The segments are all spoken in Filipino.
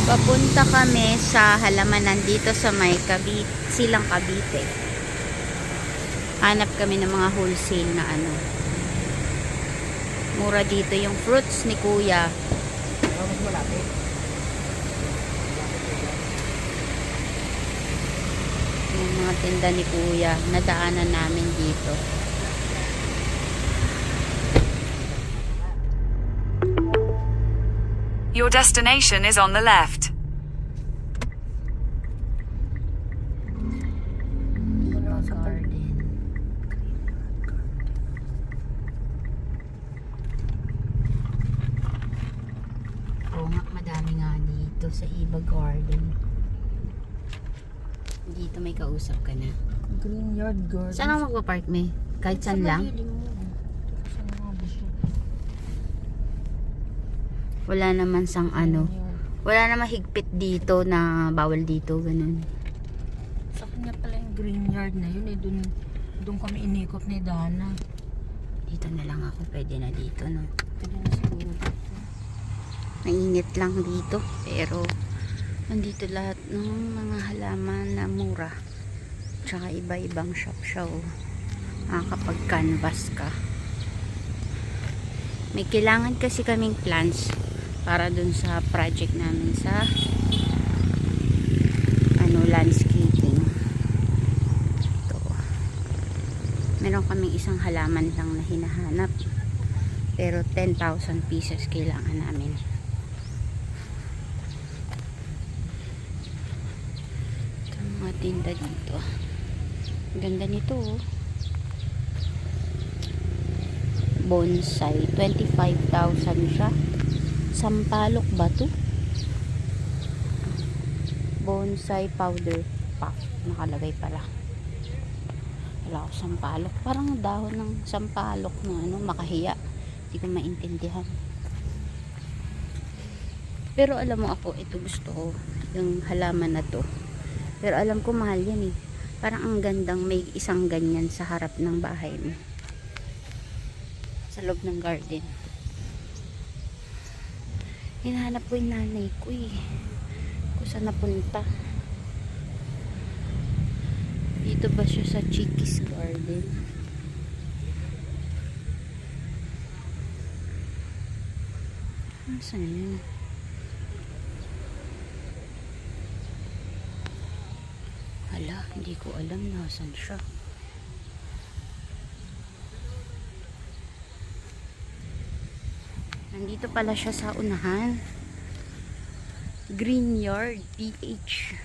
Papunta kami sa halamanan dito sa may Silang Cavite. Hanap kami ng mga wholesale na ano. Mura dito yung fruits ni Kuya. Yung mga tinda ni Kuya, nadaanan namin dito. Your destination is on the left. Madami nga dito sa Iba Garden. Dito may kausap ka na. Green Yard Garden. Saan ako magpa-park, May? Kahit saan lang? Wala naman sang ano. Wala naman higpit dito na bawal dito, ganun. Sa kanya pala yung Green Yard na yun. Doon kami inikot ni Dana. Dito na lang ako. Pwede na dito, no? Pwede na siguro dito. Mainit lang dito. Pero, nandito lahat ng mga halaman na mura. Tsaka iba-ibang shop siya, oh. Kapag canvas ka. May kailangan kasi kaming plants para dun sa project namin sa landscaping. Ito. Meron kaming isang halaman lang na hinahanap. Pero 10,000 pieces kailangan namin. Ito mga tinda dito. Ganda nito, oh. Bonsai, 25,000 siya. Sampalok ba to? Bonsai powder puff. Nakalagay pala. Wala ko sampalok. Parang dahon ng sampalok na ano, makahiya. Hindi ko maintindihan. Pero alam mo ako, ito gusto ko. Yung halaman na to. Pero alam ko mahal yan eh. Parang ang gandang may isang ganyan sa harap ng bahay mo. Sa loob ng garden. Hinahanap ko yung nanay ko eh. Kung saan napunta. Dito ba siya sa Chiquis Garden? Saan yun? Hala, hindi ko alam nasan siya. Nandito pala siya sa unahan. Green Yard PH.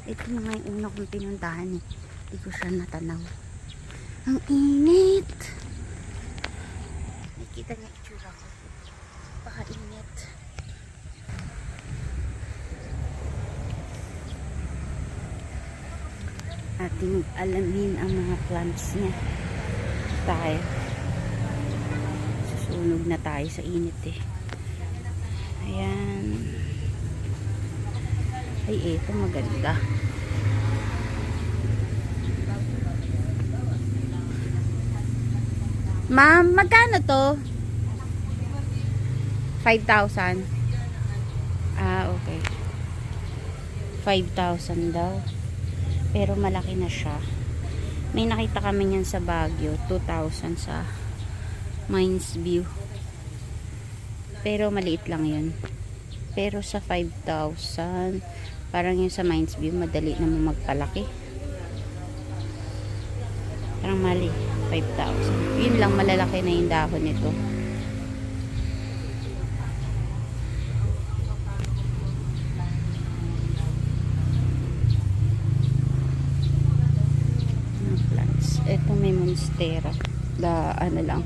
Ito na nga yung una kong pinuntahan eh. Hindi ko siya natanaw. Ang init! Nakikita niya itsura ko. Paka-init. Ating alamin ang mga plants niya. Tayo. Sunog na tayo sa init eh. Ayan. Ay, eto maganda. Ma'am, magkano to? 5,000. Okay. 5,000 daw. Pero malaki na siya. May nakita kami niyan sa Baguio. 2,000 sa Mines View. Pero maliit lang yun. Pero sa 5,000, parang yung sa Mines View, madali naman magpalaki. Parang mali. 5,000. Yun lang, malalaki na yung dahon nito. Plants. Ito may monstera. Ano lang.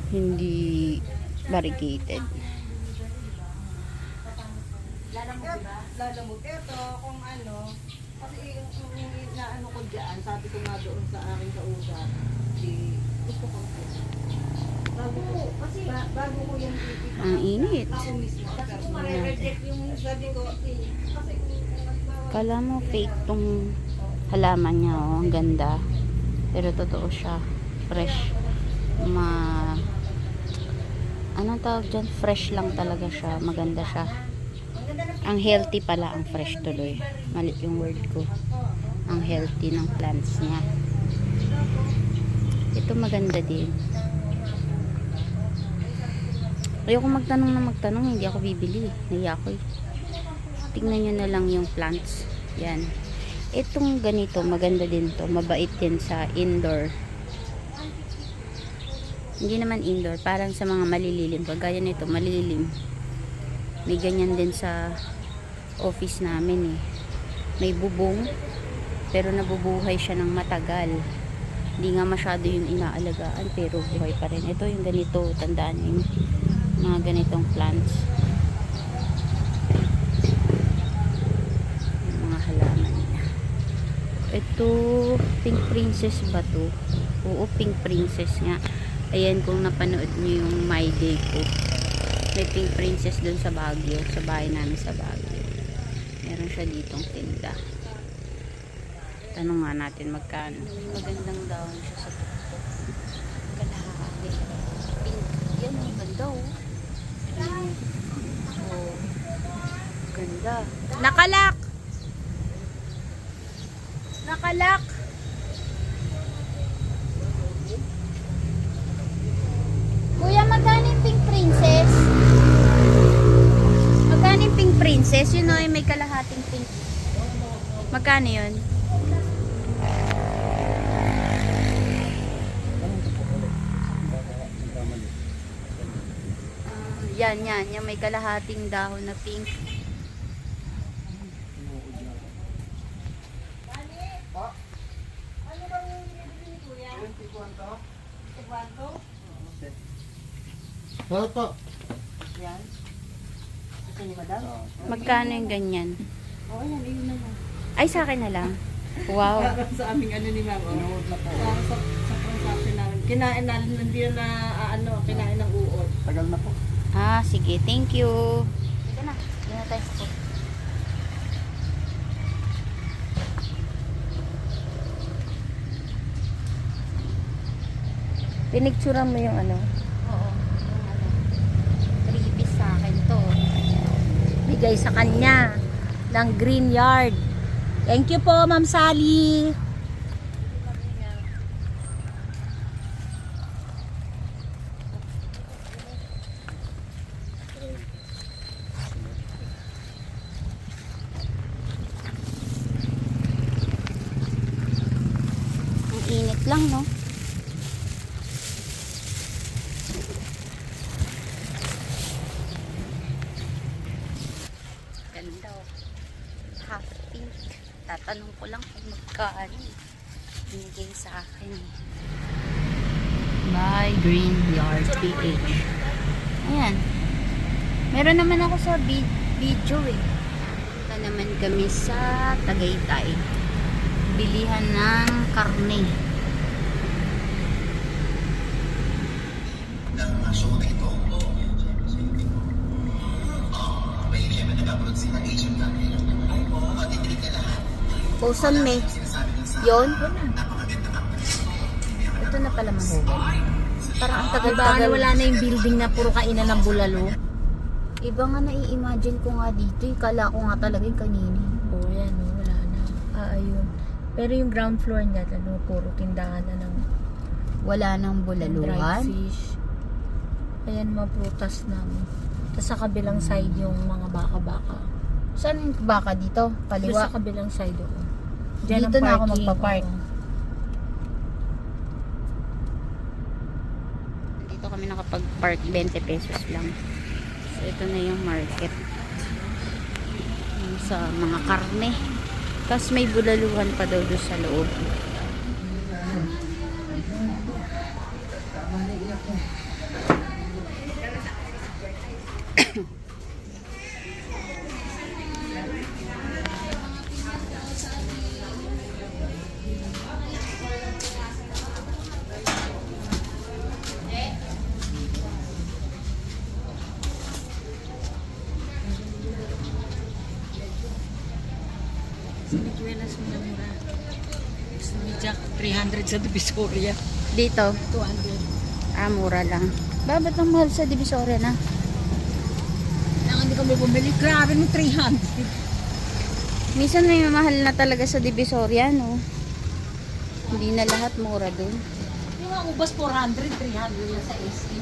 Hindi variegated. Lalamog. Ito, kung ano, kasi yung inaano ko dyan, sabi ko nga doon sa aking kausap, gusto ko bago ko yung ipipita. Ang init. Ako mismo. Kasi kung ma-reject yung sabi ko, kasi Kala mo fake tong halaman niya, oh. Ang ganda. Pero totoo siya. Fresh. anong tawag dyan? Fresh lang talaga siya. Maganda siya. Ang healthy pala ang fresh tuloy. Mali yung word ko. Ang healthy ng plants niya. Ito maganda din. Ayoko magtanong na magtanong. Hindi ako bibili. Naiya ako eh. Tingnan nyo na lang yung plants. Yan. Itong ganito, maganda din to. Mabait din sa indoor. Hindi naman indoor. Parang sa mga malililim. Pagaya nito, malilim. May ganyan din sa office namin eh. May bubong. Pero nabubuhay siya ng matagal. Hindi nga masyado yung inaalagaan. Pero buhay pa rin. Ito yung ganito. Tandaan nyo yung mga ganitong plants. Yung mga halaman niya. Ito, Pink Princess ba to? Oo, Pink Princess nga. Ayan, kung napanood nyo yung My Day ko. May Pink Princess dun sa Baguio. Sa bahay namin sa Baguio. Meron siya ditong tinda. Tanong nga natin magkano. Magandang daon siya sa tuktok. Kalahati. Pink. Yan, ang ganda oh. Oh. Ganda. Nakalak! Nakalak! Kuya, magkano yung Pink Princess? Magkano yung Pink Princess? Yun o, may kalahating pink. Magkano yun? Yan, yan. Yung may kalahating dahon na pink. Ano bang bibili ni Kuya? Tigwanto? Ano po? Yan. Gusto ni Madam? Magkano yung ganyan? Oo, yan. Ayun na lang. Ay, sa akin na lang. Wow. Para sa aming ano ni Ma'am. Inuod na po. Para sa transaction namin. Kinain namin, hindi na kinain ng uod. Tagal na po. Ah, sige. Thank you. Sige na. Hindi na tayo sa Pinicturean mo yung ano? Oo. Yung ano. 3 piece sa akin to. Bigay sa kanya ng Green Yard. Thank you po, Ma'am Sally. Ang init lang, no? Ganda, oh. Half pink. Tatanong ko lang kung magkano. Binigay sa akin. By Green Yard PH. Ayan. Meron naman ako sa video eh. Punta naman kami sa Tagaytay. Bilihan ng karne. ng show na ito. May siyempre nag-upload si ng agent namin. Matitreat na lahat. Boson me. Sinasabi dun sa Yon. napakaganda company. Ito na pala mahugan. Parang ang Diba, tagal-tagal. wala na yung building na puro kainan ng bulalo. Iba nga nai-imagine ko nga dito. Kala ko nga talaga yung kanina. Oo, yan, oh, wala na. Ayun. Pero yung ground floor niya, ano, puro tindahan na ng Wala nang dried bulaluhan. fish. Ayan, mga prutas na. Tapos sa kabilang side yung mga baka-baka. Saan yung baka dito? Doon Kaliwa. sa kabilang side doon. Dito na ako magpa-park. oo. Dito kami nakapag-park 20 pesos lang. So ito na yung market. Yung sa mga karne. Tapos may bulaluhan pa daw doon sa loob. Sinikuelas mo na mura. Gusto ni Jack, 300 sa Divisoria. Dito. 200. Ah, mura lang. Ba't ang mahal sa Divisoria na? Kailangan hindi kami bumili. Grabe mo, 300. Minsan may mahal na talaga sa Divisoria, no? Hindi na lahat mura dun. Yung nga ubas 400, 300 lang sa SM.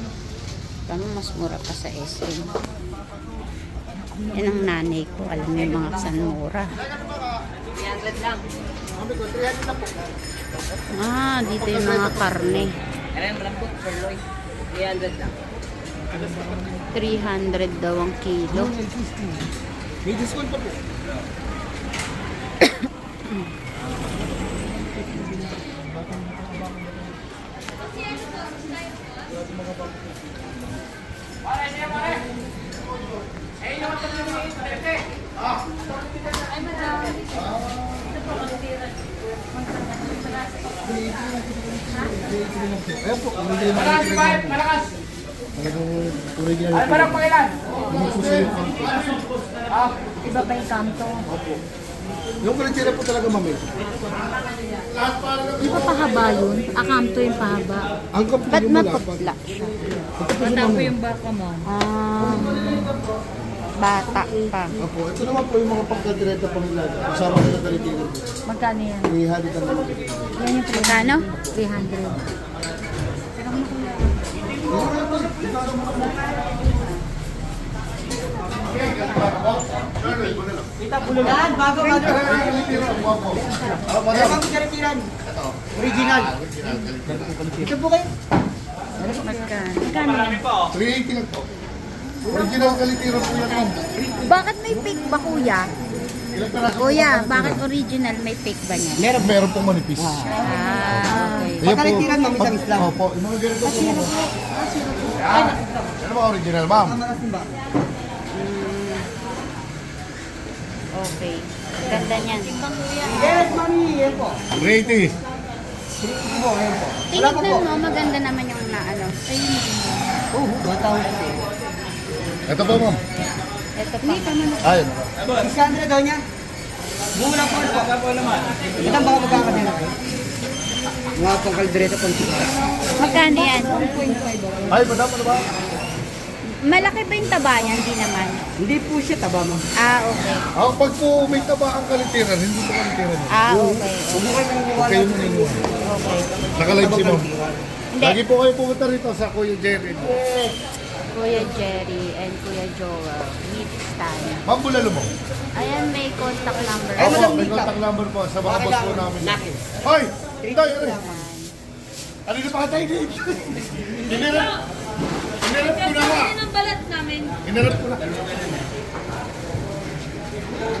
Tama, mas mura pa sa SM. Yan ang nanay ko. Alam mo yung mga san mura. 300 lang. Ah, dito yung mga karne. Kaya yung rambut, sirloin. 300 lang. 300 daw ang kilo. May discount pa po. Ayan po, malakas! Talagang original po. Parang pakilan! Hindi po siya yung kanto. Iba pa yung kanto. Opo. Yung kulitira po talaga mami. Di ba pahaba yun? Akamto yung pahaba. Ang kapto Ba't yung malapad. maputla siya? Bata po yung baka mo. Ah, bata pa. Opo, ito naman po yung mga pagkadireta pamilya. Kasama nila kalitiran po. Magkano yan? Ihali ka naman. Yan yung Magkano? 300. Yan, bago ano. Meron kami kalitiran. Original. Ito po kayo. Magkano? 380 lang po. Original kalitiran po yan ma'am. Bakit may fake ba, kuya? Ilang peraso po Kuya, ba? bakit original may fake ba niya? Meron pong manipis. Ah, okay. Ayan po. Pagkalitiran, ma'am, isang islam. Opo, yung mga ganito po. Ano ba original ma'am? Mamarasin ba? Okay. Ganda niyan. Yes, mami. Yan po. 380. Po, yan po. Tingnan mo, maganda naman yung naano. Ayun. Oo, batawang kasi. Ito po ma'am. Ito pa. Ayun. Iskandra daw niya. Mula po po. Ito ang baka magkakadena kayo. Mga pang kaldereta pang Magkano yan? Ay, madam, ano ba? Malaki ba yung taba niya? Hindi naman. Hindi po siya taba mo. Ah, okay. Pag po may taba ang kalitiran, hindi po kalitiran. Ah, okay. Huwag mo kayo naniniwala. Kayo mo niniwala. Okay. Nakalive si ma'am. Hindi. Lagi po kayo pumunta rito sa Kuya Jerry. Kuya Jerry and Kuya Joel. Meet stand. Ma'am, bulalo mo. Ayan, may contact number. Ay, Opo, madam, may Lita. contact number po sa mga boss po namin. Nakin. Hoy! Tay, ano? Naman. Ano na pa tayo dito? Inirap ko na nga. Inirap ko na.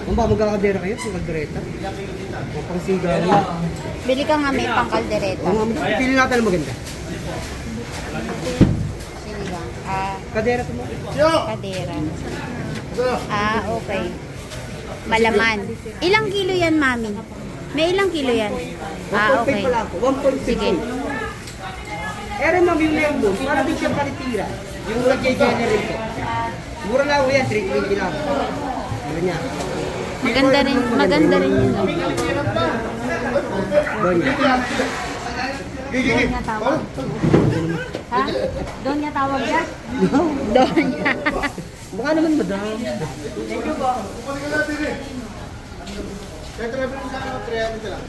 Kung ba magkakadena kayo, pang kaldereta? O pang sigaw. Bili ka nga may pangkaldereta. O nga, pili natin ang maganda. Sige lang. Ah, Kadera po mo. Yo! kadera. Ito. Ah, okay. Malaman. Ilang kilo yan, mami? May ilang kilo yan? Ah, 1.5 okay. pala ako. 1.6. Sige. Ere ma'am yung lemon, para din siyang kalitira. Yung nag-generate ko. Mura lang ako yan, 320 lang. Ano niya? Maganda rin yun. Doon niya. Gigi. Doon niya tawag. Ha? Doon niya tawag yan? Doon niya. Baka naman madam. Kukunin ka natin eh. Kaya travel sa akin, 300 lang.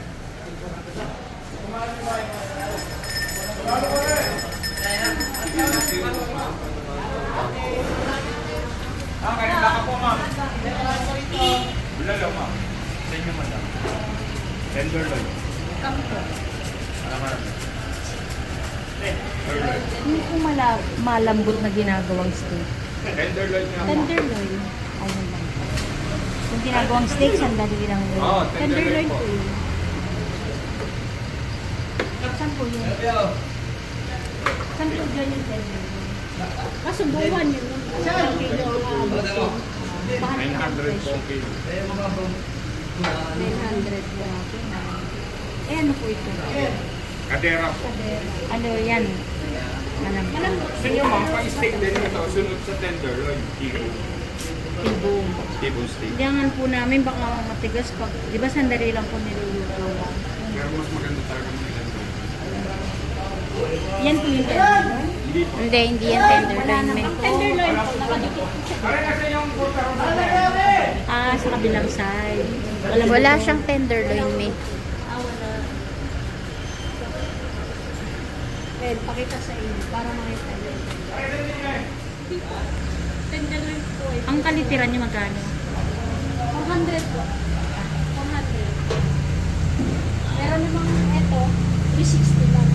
Hindi ko malambot na ginagawang steak. Tenderloin. Ayun lang. Yung ginagawang steak, sandali lang yun. Tenderloin po yun. Saan po yun? Saan po dyan yung tenderloin? Kasubuhan yun. Saan kilo ang aabot ko? 900 po kilo. 900 po. Eh ano po ito? Kadera po. Ano yan? Sa inyo ma'am, pang-steak din ito. Sunod sa tenderloin. T-bone. Tibong. T-bone steak. Kailangan po namin baka matigas pag, di ba sandali lang po niluluto lang. Pero mas maganda talaga mga tenderloin. Yan po yung tenderloin. Hindi yan tenderloin, may. Tenderloin po, nakadikit po siya. Sa kabilang side. Wala siyang tenderloin, may. Wala. Well, pakita sa inyo para makita nyo. Tenderloin po eh. Ang kalitiran niyo magkano? 400 po. 400. Pero namang ito, 360 lang.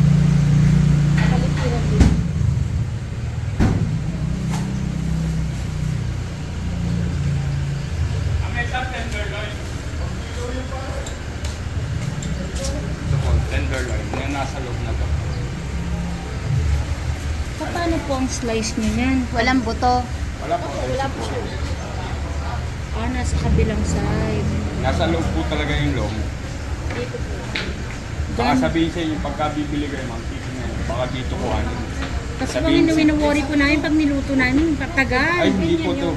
Kalitiran din. Ito po, tenderloin. Yung nasa loob na to. Paano po ang slice niyo yan? Walang buto. Wala po. Wala po siya. Nasa kabilang side. Nasa loob po talaga yung loob. Dito po. Baka sabihin sa inyo, pagka bibili kayo, ma'am, titingnan. Baka dito kuhanin. Kasi Sabihin pag sa- wino-worry po namin pag niluto namin, patagal. Ay, hindi po to.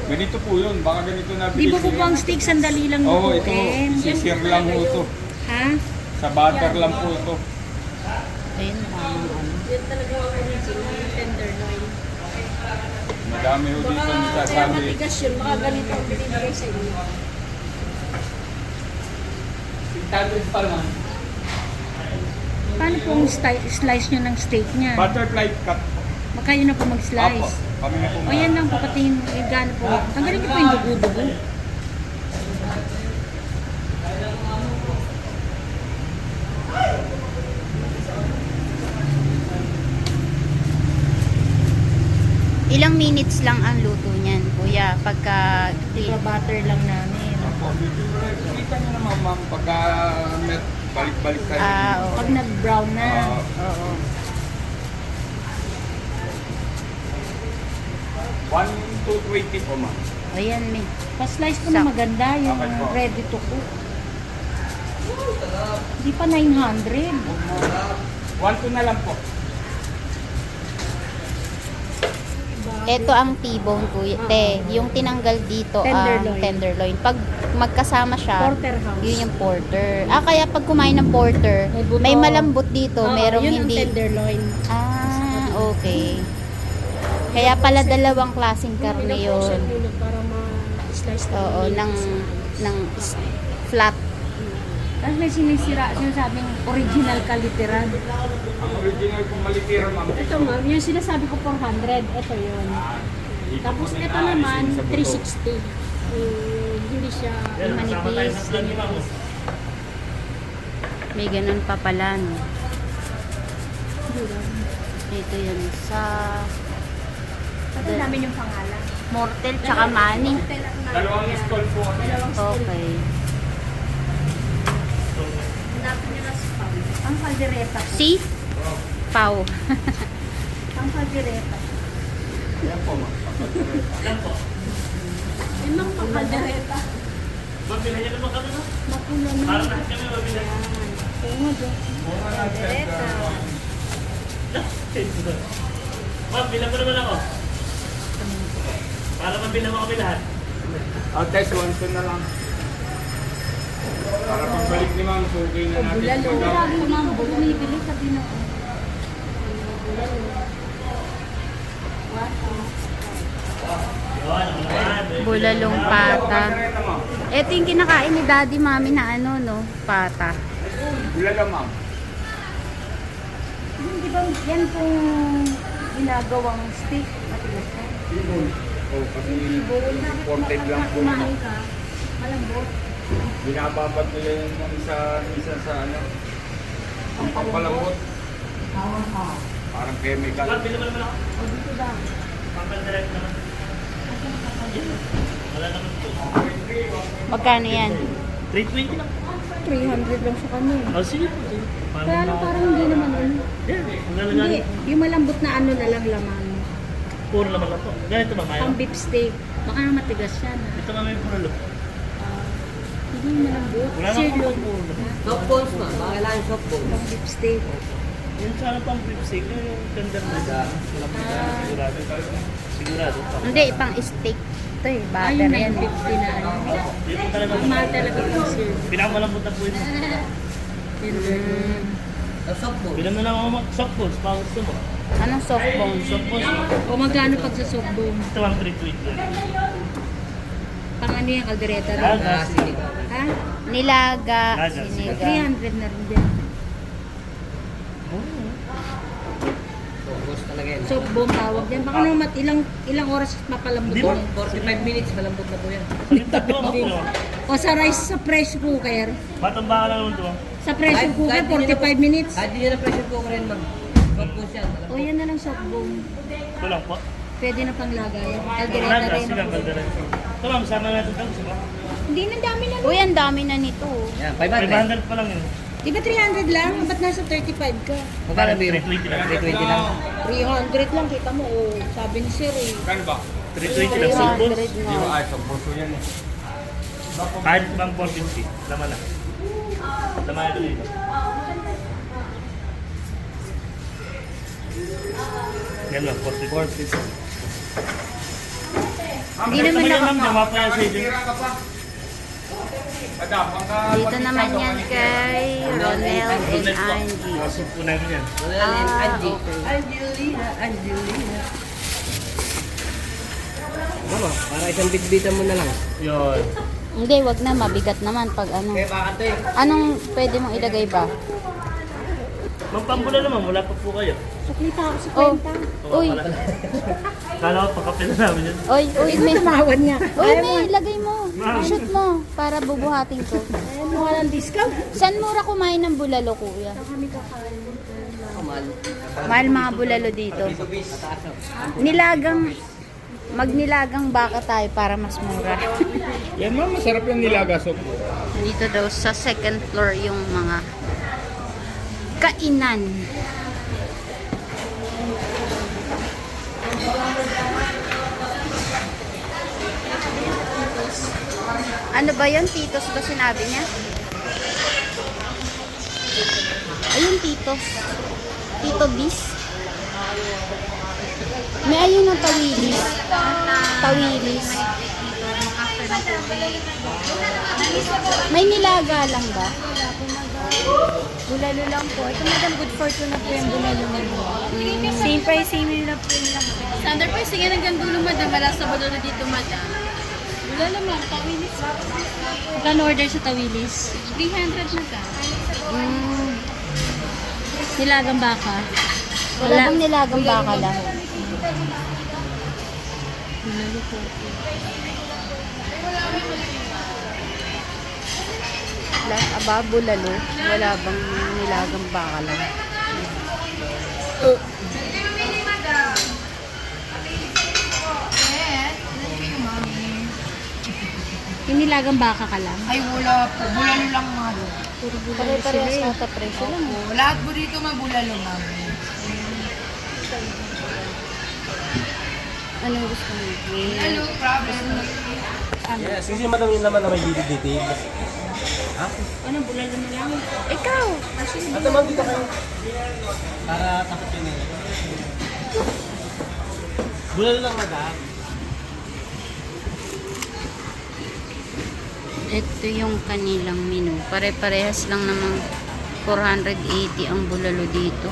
Ganito po yun. Baka ganito na Di ba po po ang steak, sandali lang Oo, ito. lututin? Sisir lang po ito. Ha? Sa butter lang po ito. Ayun, Yan talaga ang original tenderloin. Madami ho dito Kaya nagsasabi. matigas yun, baka ganito ang binibigay sa inyo. Paano po ang slice nyo ng steak niya? Butterfly cut. Magkayo na po Apo. mag-slice. Kami na po. O yan lang po, pati yung gano'n po. Tanggalin niyo po yung dugo-dugo. Ilang minutes lang ang luto niyan, kuya, pagka butter lang namin. Apo. Kita nyo naman, ma'am, pagka balik-balik tayo. Okay. Pag nag-brown na. Oo. 1 to 20 po, ma'am. Ayan, may. Pa-slice po na maganda, yung Okay po. ready to cook. Hindi pa 900. 1 to na lang po. Ito ang T-bone, kuya. Yung tinanggal dito Tenderloin. ang tenderloin. Pag magkasama siya, Porterhouse. yun yung porter. Kaya pag kumain ng porter, May buto. may malambot dito, merong yun hindi. ang tenderloin. Okay. Kaya pala dalawang klaseng karne Pinaportion yun. muna para ma-slice na. Oo, ng flat. Tapos may sinasabing original kaliteran. Ang original kong malitira, ma'am. Ito ma'am, yung sinasabi ko 400, ito yun. Tapos po ito na naman, inaalisin sa buto. 360. Hindi siya Manipis. May ganun pa pala, no? Ito yun sa Ito namin yung pangalan. Mortel tsaka Manny. Dalawang stall po. Okay. Hanapin nyo na spam. Ang kaldereta po. Si? Pau. Ang kaldereta. Yan po, ma'am. Yun lang pang kaldereta. Mabilhan niya naman kami, no? Mapulan na. Para lahat kami mabilhan. Oo nga, Diyos. Kaldereta. Ma'am, bilang mo naman ako. Para mabilang mo kami lahat. Test 1 na lang. Para pagbalik ni ma'am, sugay na natin. Bulalo. Pagka- Lagi ko nang bumibili sa Pinoy. Yun, ako naman. Bulalong pata. Buttereta, ma'am. Ito yung kinakain ni daddy mami na ano, no? Pata. Bulalo, ma'am. Di ba yan pong ginagawang steak? Matigas ka? Oh, kasi imported lang po. Kumain ka, malambot. Binababad nila yung isa sa ano. Ang pampalambot. Parang chemical. Ma'am, bilang mo naman ako. O dito ba? Pampal direct naman. Wala naman ito. Magkano yan? 320 lang. 300 lang sa kanya. Oh, sige po. Sige. Kaya lang parang hindi naman ano. Ang Hindi, lalagay. yung malambot na ano na lang laman. Puro naman lang po. Ganito ba kayo? Pang beef steak. Baka na matigas yan. Ito nga may puro lo. Hindi yung malambot. Wala naman po Sirloin. puro lo. Soft balls ma, mga kailangan soft balls. Pang beef steak. Yung sana pang beef steak, yung tender na. Sigurado. Sigurado. Hindi, pang steak. Ito eh, butter Ayun na yan. yung 50 na ano. Dito talaga. Mahal talaga yung sirloin. Pinakamalambot na po ito. Sirloin. Soft balls. Bilang na lang ako soft balls, pa gusto mo. Anong soft bone? O magkano pag sa softbone? Ito ang 320 yan. Pang ano yung kaldereta rin? Ah, sige. Ha? Nilaga, Nilaga, sinigang. 300 na rin din. Focus talaga yan. Softbone tawag yan. Baka naman ilang oras mapalambot Di ba? yan. 45 minutes, malambot na po yan. Tatlo ang puno. O sa rice sa pressure cooker. Matamba ka lang naman ito. Sa pressure cooker, 45 minutes. Kahit hindi na pressure cooker yan, ma'am. Focus yan. O yan na lang softbone. Ito lang po. Pwede na pang lagay. Kaldereta Naga, rin. silang kalderan. Ito ma'am, sama natin ito. Diba? Hindi na dami na. Uy, ang dami na nito. Yan, 500. 500 pa lang yun. Di ba 300 lang? Ba't nasa 35 ka? Magkano ba yun? 320 lang. 320 lang. 300 lang, kita mo. Oh, sabi ni Sir eh. Kano ba? 320 lang. Soft balls. 300 Di nga. ba ay sa puso yan eh. Kahit bang 450. Laman na. Laman ito dito. Yan lang, 450. Hindi naman Ito naka... ma'am, jawa pa yan sa inyo. Tira ka pa. Adap, ang Dito naman yan kay Ronel and Roulette po. Angie. Masok po namin yan. Wala na yan, Ah, Angie. okay. Angelina. Mama, para isang bitbitan mo na lang. Yun. Hindi, wag na. Mabigat naman pag ano. Kaya baka ito eh. Anong pwede mong ilagay ba? Magpambula naman, wala pa po kayo. Suklita ako sa Oh, kwenta. uy, Kala ko pagkapin na namin yan. uy, may... Tumawad niya. Uy, may ilagay mo. Shoot mo para bubuhatin ko. Ayan mo ka ng discount. Saan mura kumain ng bulalo, kuya? Kami kakain. Kamal. Mahal mga bulalo dito. Nilagang... Magnilagang baka tayo para mas mura. Yan ma'am, masarap yung nilaga soup. Dito daw sa second floor yung mga kainan. Ano ba yun? Titos ba sinabi niya? Ayun, Titos. Tito Bis. May ayun ng tawilis. Tawilis. May nilaga lang ba? Bulalo lang po. Ito madam, good fortune na po yung bulalo na po. Same price, same na po yung lang. Standard price nga hanggang dulo, madam. Wala sa bulalo dito, madam. Bulalo, ma'am. Tawilis. Magkano order sa tawilis? 300 na ka. Nilagang baka. Wala bang nilagang baka lang? Bulalo po. Aba, bulalo. Wala bang nilagang baka lang? Yung nilagang baka ka lang. Ay, wala po. Bulalo lang, ma'am. Pare-parehas nasa presyo lang. eh. Lahat po dito, ma'am. Bulalo, ma'am. Anong gusto mo? Bulalo, problem. Yes, kasi madam yun naman na may video detail. Anong bulalo na lang? Ikaw! At naman dito kayo. Para takot yun eh. Bulalo lang madam. Ito yung kanilang menu. Pare-parehas lang namang 480 ang bulalo dito.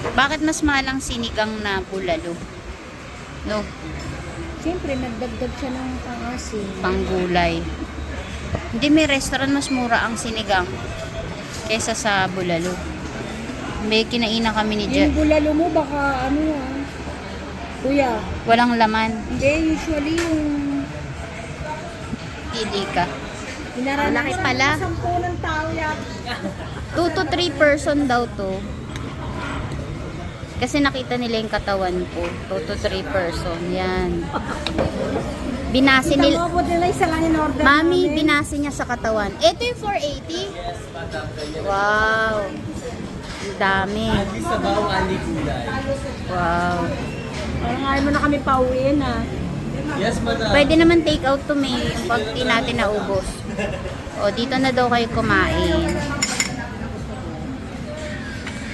Bakit mas mahal ang sinigang na bulalo? No, Siyempre, nagdagdag siya ng pangasin. panggulay. Hindi, may restaurant mas mura ang sinigang kesa sa bulalo. May kinainan kami ni Yung bulalo mo, baka ano ah. Kuya, Walang laman. hindi, usually yung Pili ka. inaranasan Malaki pala. ng 10 ng tao yata. 2 to 3 person daw to. Kasi nakita nila yung katawan ko. 2 to 3 person. Yan. Binasi nila. Ito mo, buti na isa lang in order Mami, namin. binasi niya sa katawan. Ito yung 480? Wow. Ang dami. Hindi sa bawang ali kulay. Wow. Parang ayaw mo na kami pauwiin ah. Yes madam. Pwede naman take out to me pag di natin naubos. O, dito na daw kayo kumain.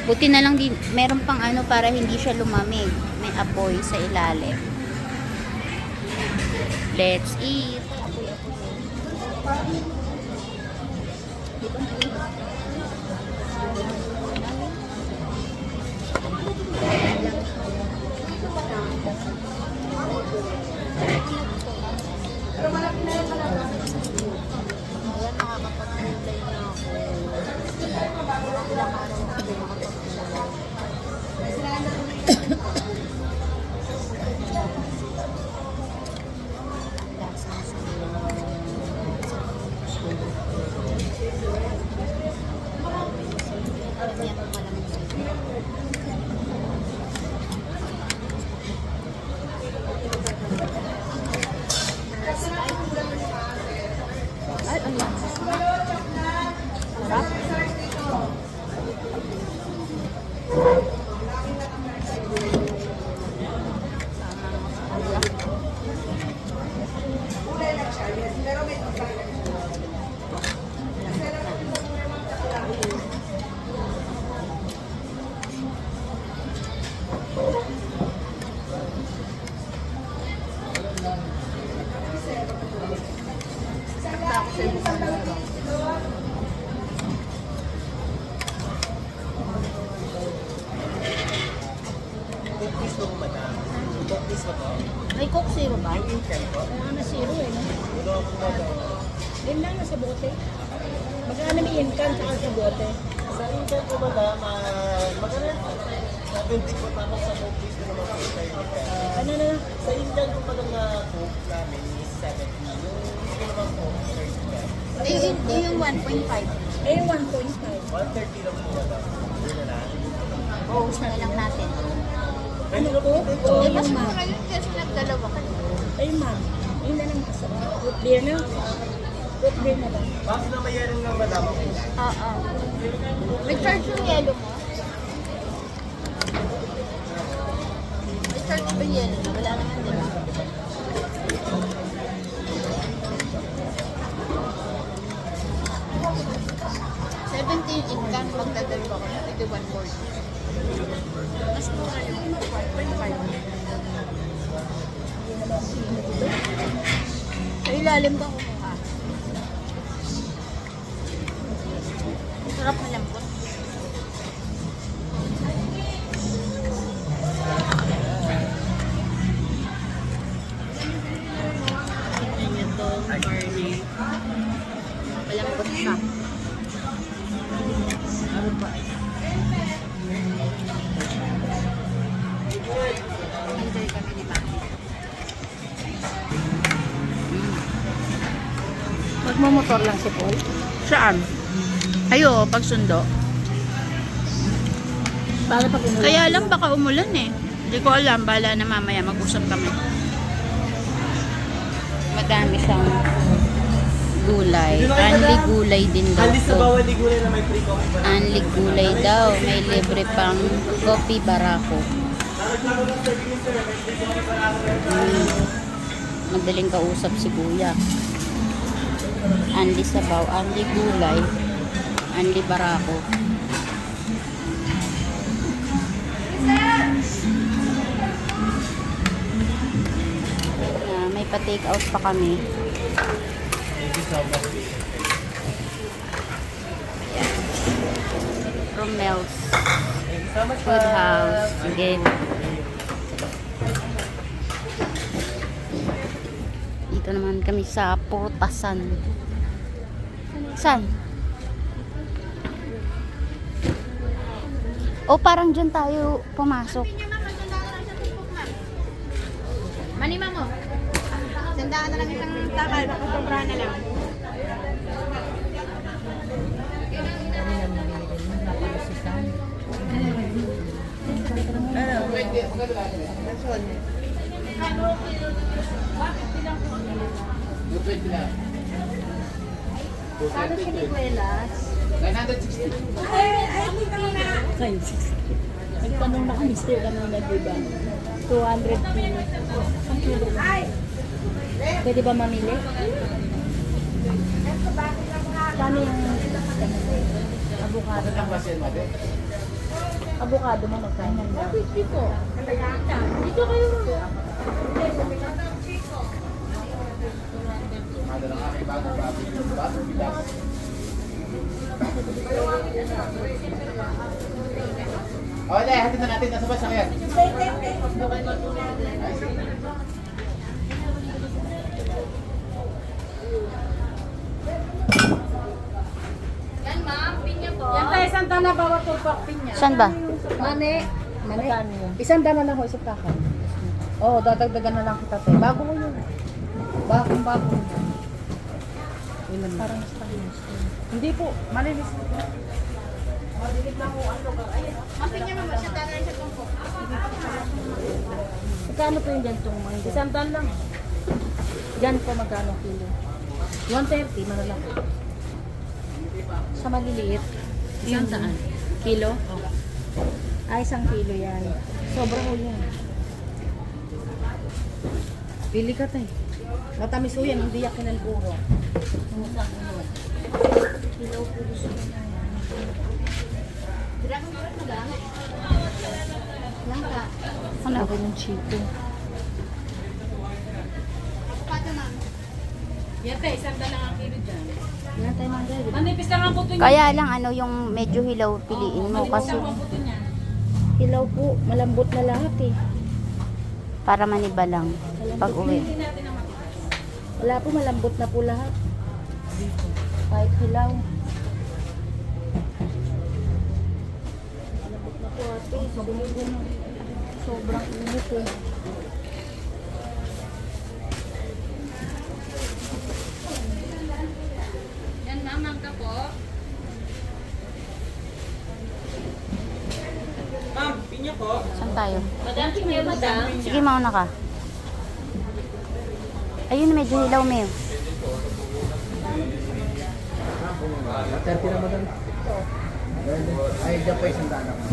Buti na lang din, meron pang ano para hindi siya lumamig. May apoy sa ilalim. Let's eat. May Coke Zero ba? Kaya na zero eh. No? Yan lang nasa bote. Magkano may income tsaka sa bote? Sa intel ko madam, magkano? 70 po tapos sa Coke piece ko naman po tayo. Ano na? Sa intel ko pala na Coke namin is 70. Yung gusto ko naman po, 30. Yung 1.5. Eh, 1.5. 130 lang po madam. Yun na lang. Buhos na lang natin. Ano po? Eh, mas mura yun kasi nagdalawa ka. Ay, ma'am. Yun na lang nasa. Root beer na. Root beer na lang. Bakit na may yan ng madam ako? Oo. May charge yung yellow mo? May charge ba yung yellow mo? Wala naman din. 17 income, magdadalawa ko. Ito 140. Mas mura yung 1.5. Sa ilalim ka kumuha. Sarap na lambot. Tignan niyo to, Barney. Malambot siya. Enjoy kami ni Mami. Magmumotor lang si Paul. Saan? Ayo, pagsundo. Para pag umulan. Kaya lang baka umulan eh. Hindi ko alam, bala na mamaya mag-usap kami. Madami siyang gulay. Anli gulay din daw Halis sa to. bawal di gulay na may free coffee pa. Anli gulay daw. May libre pang kopi barako. Madaling kausap si kuya. Anli sabaw, anli gulay, anli barako. May pa-take out pa kami. Romel's Food House. Again. Dito naman kami sa Purtasan. Saan? O parang dyan tayo pumasok. Manima mo. Sandaan na lang isang takal. Baka sobra na lang. Paano sinigwelas? 960. Nagtanong na kami, mister kanina, diba? 200 kilo. Ang kilo lang. Pwede ba mamili? Kano yung avocado? Avocado mo magkano? 50 po. Dito kayo. O, hindi, hatid na natin. Nasa basa yan. Yan, ma'am. Pinya po. Yan tayo, isang dala bawat tulpak pinya. Saan ba? Mane. Magkano yun? Isang dala na ho, isang takan. Oo, dadagdagan na lang kita tayo. Bago mo yun. Bago. Ilan parang stainless. Hindi po, malinis. Mabilis lang po ang lugar. Ayun. Ma'am, pinya mo. Siya tanay siya po. Magkano po yung gantong mga? Isang dala lang. Yan po magkano kilo? 130, malalaki. Sa maliliit. Isang daan. Kilo? Ay, isang kilo yan. Sobra ho yan. Pili ka tayo. Matamis ho yan, hindi yakin ang puro. Kilo po gusto mo na yan. Langka. Ano ako yung chico? Yan tayo, isang dala ang kilo dyan. Yan tayo mga dali. Manipis lang ang buto niya. Kaya lang ano yung medyo hilaw piliin mo kasi Ang buto niya. Hilaw po, malambot na lahat eh. para maniba lang pag uwi. Wala po, malambot na po lahat. Kahit hilaw. Malambot na po ate. Sabunod po na. Sobrang init eh. Yan, ma'am, mangka po. Saan tayo? Madam, pinya, madam. Sige, mauna ka. Ayun, medyo hilaw, Meo. 30 na madam. Ay, dyan po isang daan ako.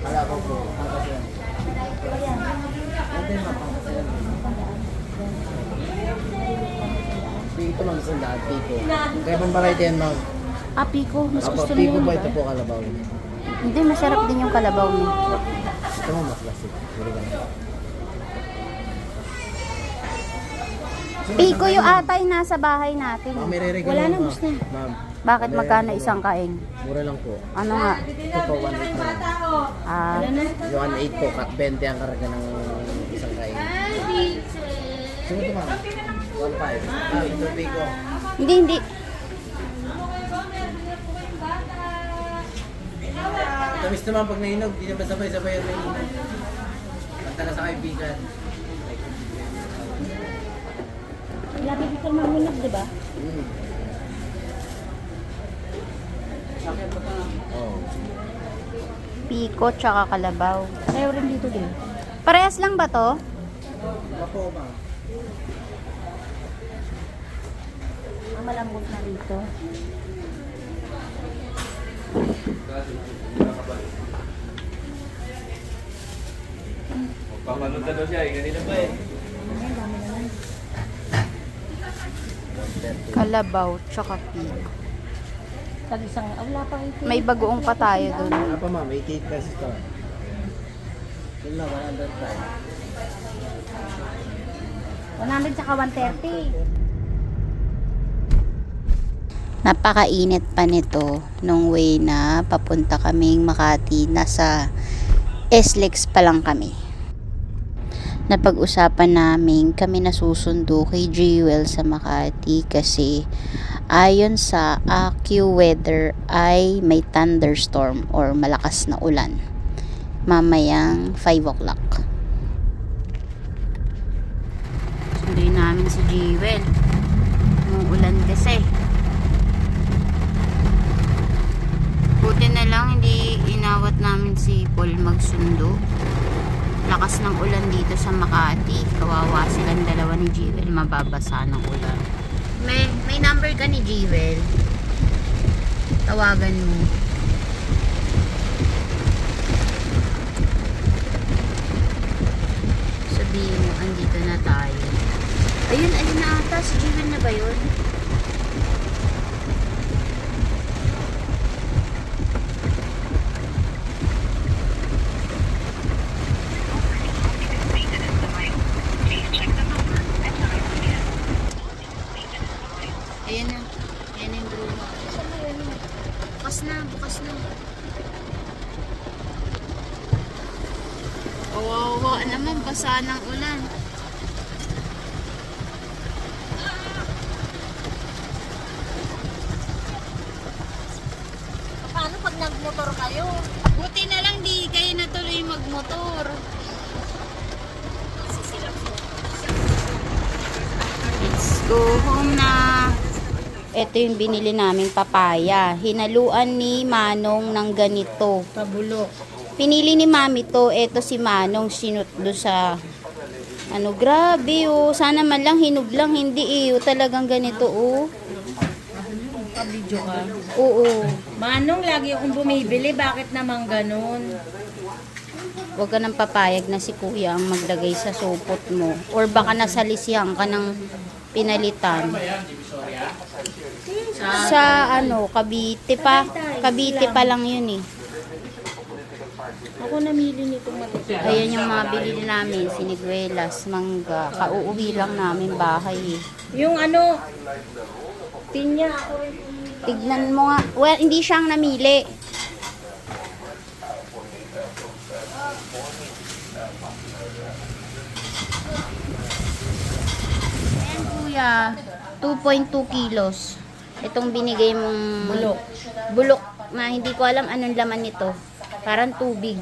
Kala ko po. Piko lang isang daan, piko. Kaya pang variety yan, ma'am. Ah, piko. Mas Apo, gusto na piko yun, po ba? ito po kalabaw. Hindi, masarap din yung kalabaw, Meo. Ito mo mas klasik. Piko yung atay nasa bahay natin. Ma'am, may re-regalo. Wala na, ma'am. gusto na. Ma'am, Bakit may magkano re-regalo. isang kaing? Mura lang po. Ano nga? Ito po, 1.8 na. Ah, Yung 1.8 po, 20 ang karga ng isang kain. Sino ito, ma'am? 1.5. Ah, ito, piko. hindi. Tamis naman pag nainog, di naman sabay-sabay ang nainog. Basta na sa kaibigan. Lagi dito mamunog, di ba? Oh. Piko tsaka kalabaw. Ayaw rin dito din. Parehas lang ba to? Ano po, ma'am? Ang malambot na dito. Pamanunta daw siya, ganito pa eh. Kalabaw tsaka piko. Tag isang, wala pa ito. May bagoong pa tayo dun. Ano pa, ma'am? 88 pesos to. Yun na, 105. 100 saka 130. Napakainit pa nito nung way na papunta kaming Makati. Nasa SLEX pa lang kami. Napag-usapan namin kami nasusundo kay Jewel sa Makati kasi ayon sa AccuWeather ay may thunderstorm or malakas na ulan mamayang 5 o'clock. Sunduin namin si Jewel. Umuulan kasi. Buti na lang hindi inawat namin si Paul magsundo. Lakas ng ulan dito sa Makati. Kawawa silang dalawa ni Jewel. Mababasa ng ulan. May number ka ni Jewel. Tawagan mo. Sabihin mo, andito na tayo. Ayun na ata. Si Jewel na ba yun? Ayan na. Ayan na yung Bruno. Bukas na. basa ng ulan. Paano pag nagmotor kayo? Buti na lang di kayo natuloy magmotor. Let's go home na. Ito yung binili naming papaya. Hinaluan ni Manong ng ganito. Pabulok. Pinili ni Mami to. Ito si Manong sinut do sa ano, grabe oh. Sana man lang hinug lang, hindi eh. Talagang ganito oh. Pabidyo ka. Oo. Manong, lagi akong bumibili. Bakit naman ganun? Huwag ka nang papayag na si kuya ang maglagay sa supot mo. Or baka nasalisihan ka ng pinalitan. Sa ano, Cavite pa. Cavite pa lang yun eh. Ako namili nitong matitira. Ayan yung mga binili namin. Siniguelas, mangga. Kauuwi lang namin bahay eh. Yung ano, pinya ako rin. Tignan mo nga. Well, hindi siyang namili. Ayan kuya, 2.2 kilos. Itong binigay mong Bulok. bulok na hindi ko alam anong laman nito. Parang tubig.